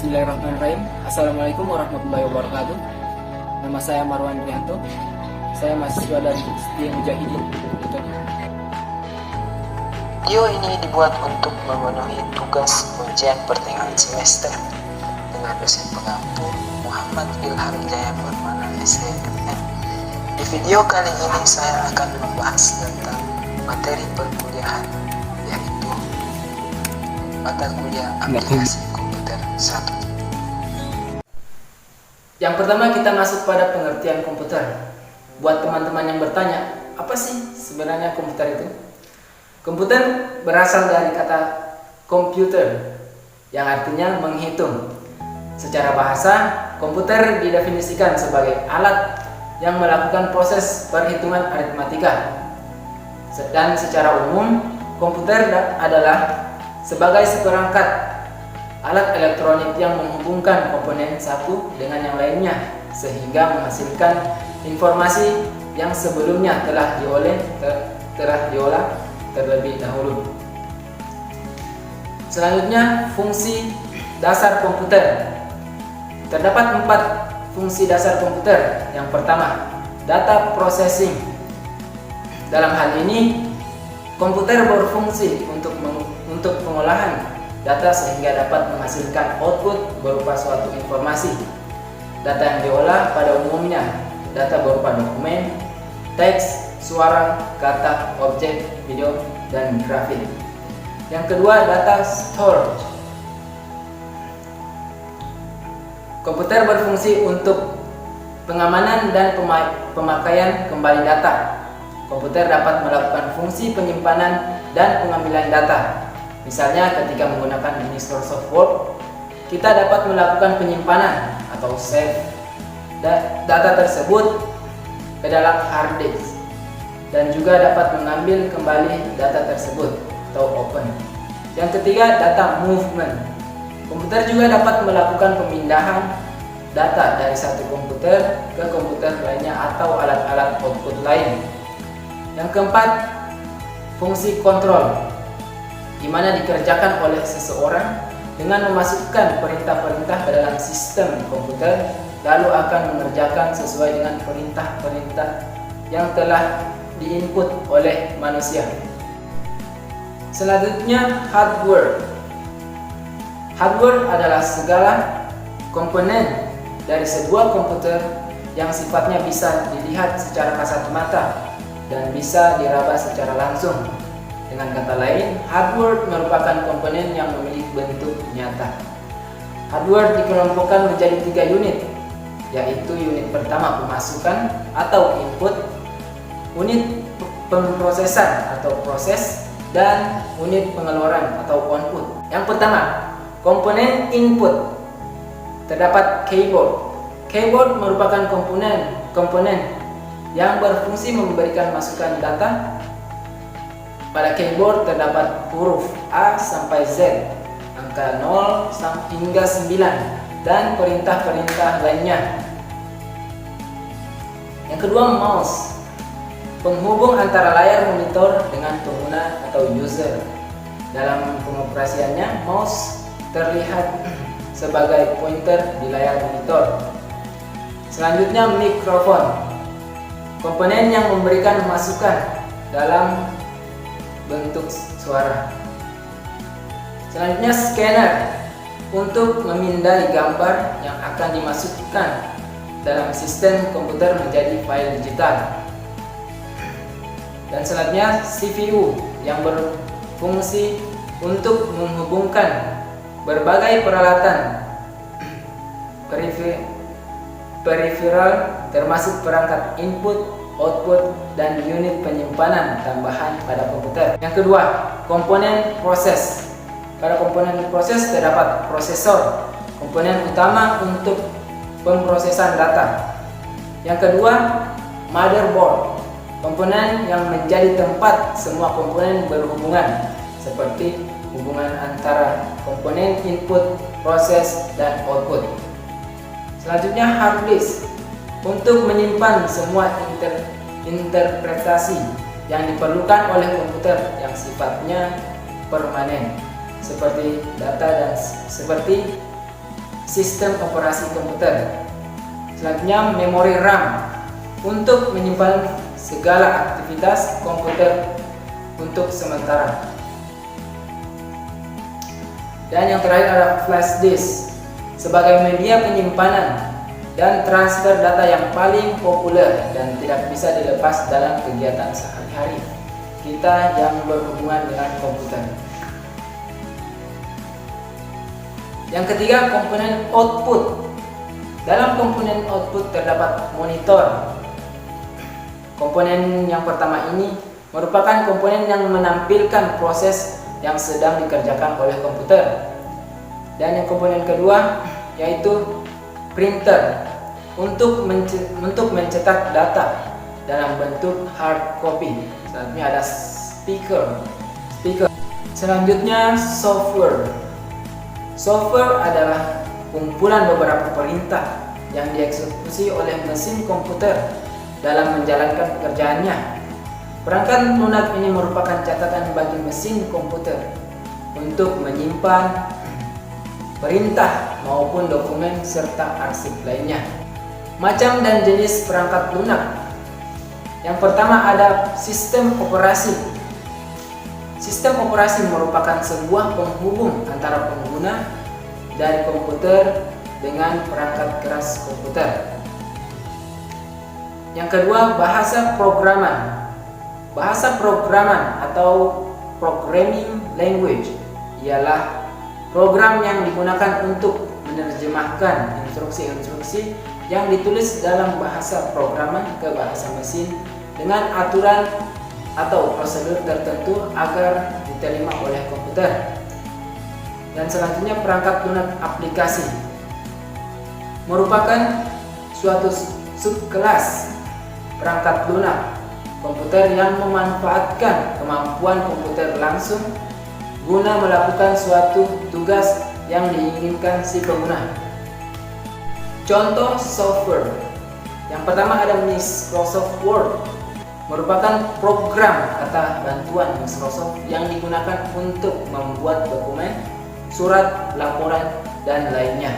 Bismillahirrahmanirrahim. Assalamualaikum warahmatullahi wabarakatuh. Nama saya Marwan Rianto. Saya mahasiswa dari Setia Mujahidin. Video ini dibuat untuk memenuhi tugas ujian pertengahan semester dengan dosen pengampu Muhammad Ilham Jaya Permana SNM. Di video kali ini saya akan membahas tentang materi perkuliahan, yaitu mata kuliah aplikasi komputer 1. Yang pertama kita masuk pada pengertian komputer. Buat teman-teman yang bertanya, apa sih sebenarnya komputer itu? Komputer berasal dari kata computer yang artinya menghitung. Secara bahasa, komputer didefinisikan sebagai alat yang melakukan proses perhitungan aritmatika. Dan secara umum, komputer adalah sebagai seperangkat alat elektronik yang menghubungkan komponen satu dengan yang lainnya sehingga menghasilkan informasi yang sebelumnya telah diolah terlebih dahulu. Selanjutnya, fungsi dasar komputer. Terdapat 4 fungsi dasar komputer. Yang pertama, data processing. Dalam hal ini, komputer berfungsi untuk pengolahan data sehingga dapat menghasilkan output berupa suatu informasi. Data yang diolah pada umumnya data berupa dokumen, teks, suara, kata, objek, video, dan grafik. Yang kedua, data storage. Komputer berfungsi untuk pengamanan dan pemakaian kembali data. Komputer dapat melakukan fungsi penyimpanan dan pengambilan data. Misalnya ketika menggunakan Microsoft Word, kita dapat melakukan penyimpanan atau save data tersebut ke dalam hard disk dan juga dapat mengambil kembali data tersebut atau open. Yang ketiga, data movement. Komputer juga dapat melakukan pemindahan data dari satu komputer ke komputer lainnya atau alat-alat output lain. Yang keempat, fungsi kontrol, di mana dikerjakan oleh seseorang dengan memasukkan perintah-perintah ke dalam sistem komputer, lalu akan mengerjakan sesuai dengan perintah-perintah yang telah diinput oleh manusia. Selanjutnya, hardware. Hardware adalah segala komponen dari sebuah komputer yang sifatnya bisa dilihat secara kasat mata dan bisa diraba secara langsung. Dengan kata lain, hardware merupakan komponen yang memiliki bentuk nyata. Hardware dikelompokkan menjadi 3 unit, yaitu unit pertama pemasukan atau input, unit pemrosesan atau proses, dan unit pengeluaran atau output. Yang pertama, komponen input. Terdapat keyboard. Keyboard merupakan komponen yang berfungsi memberikan masukan data. Pada keyboard terdapat huruf A sampai Z, angka 0 hingga 9, dan perintah-perintah lainnya. Yang kedua, mouse. Penghubung antara layar monitor dengan pengguna atau user. Dalam pengoperasiannya, mouse terlihat sebagai pointer di layar monitor. Selanjutnya, mikrofon. Komponen yang memberikan masukan dalam bentuk suara. Selanjutnya, scanner untuk memindai gambar yang akan dimasukkan dalam sistem komputer menjadi file digital. Dan selanjutnya, CPU yang berfungsi untuk menghubungkan berbagai peralatan peripheral termasuk perangkat input, output, dan unit penyimpanan tambahan pada komputer. Yang kedua, komponen proses. Pada komponen proses terdapat prosesor, komponen utama untuk pemrosesan data. Yang kedua, motherboard, komponen yang menjadi tempat semua komponen berhubungan, seperti hubungan antara komponen input, proses, dan output. Selanjutnya, hard disk untuk menyimpan semua interpretasi yang diperlukan oleh komputer yang sifatnya permanen, seperti data dan seperti sistem operasi komputer. Selanjutnya memori RAM untuk menyimpan segala aktivitas komputer untuk sementara. Dan yang terakhir ada flash disk sebagai media penyimpanan dan transfer data yang paling populer dan tidak bisa dilepas dalam kegiatan sehari-hari kita yang berhubungan dengan komputer. Yang ketiga, komponen output. Dalam komponen output terdapat monitor. Komponen yang pertama ini merupakan komponen yang menampilkan proses yang sedang dikerjakan oleh komputer. Dan yang komponen kedua yaitu printer untuk mencetak data dalam bentuk hard copy. Selanjutnya ada speaker. Selanjutnya software. Software adalah kumpulan beberapa perintah yang dieksekusi oleh mesin komputer dalam menjalankan pekerjaannya. Perangkat lunak ini merupakan catatan bagi mesin komputer untuk menyimpan perintah maupun dokumen serta arsip lainnya. Macam dan jenis perangkat lunak. Yang pertama ada sistem operasi. Sistem operasi merupakan sebuah penghubung antara pengguna dari komputer dengan perangkat keras komputer. Yang kedua, bahasa programan. Bahasa programan atau programming language ialah program yang digunakan untuk menerjemahkan instruksi-instruksi yang ditulis dalam bahasa programan ke bahasa mesin dengan aturan atau prosedur tertentu agar diterima oleh komputer. Dan selanjutnya perangkat lunak aplikasi merupakan suatu subkelas perangkat lunak komputer yang memanfaatkan kemampuan komputer langsung guna melakukan suatu tugas yang diinginkan si pengguna. Contoh software. Yang pertama ada Microsoft Word, merupakan program kata bantuan Microsoft yang digunakan untuk membuat dokumen, surat, laporan, dan lainnya.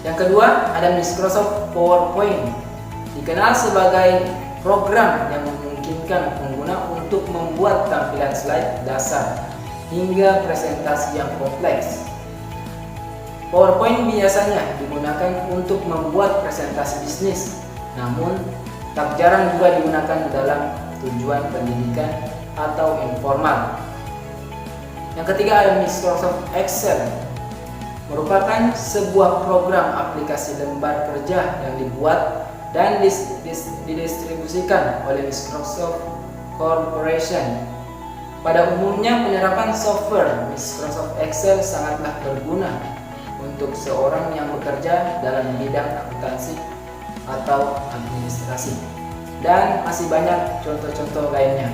Yang kedua ada Microsoft PowerPoint, dikenal sebagai program yang memungkinkan pengguna untuk membuat tampilan slide dasar hingga presentasi yang kompleks. PowerPoint biasanya digunakan untuk membuat presentasi bisnis, namun tak jarang juga digunakan dalam tujuan pendidikan atau informal. Yang ketiga ada Microsoft Excel, merupakan sebuah program aplikasi lembar kerja yang dibuat dan didistribusikan oleh Microsoft Corporation. Pada umumnya penyerapan software Microsoft Excel sangatlah berguna untuk seorang yang bekerja dalam bidang akuntansi atau administrasi, dan masih banyak contoh-contoh lainnya.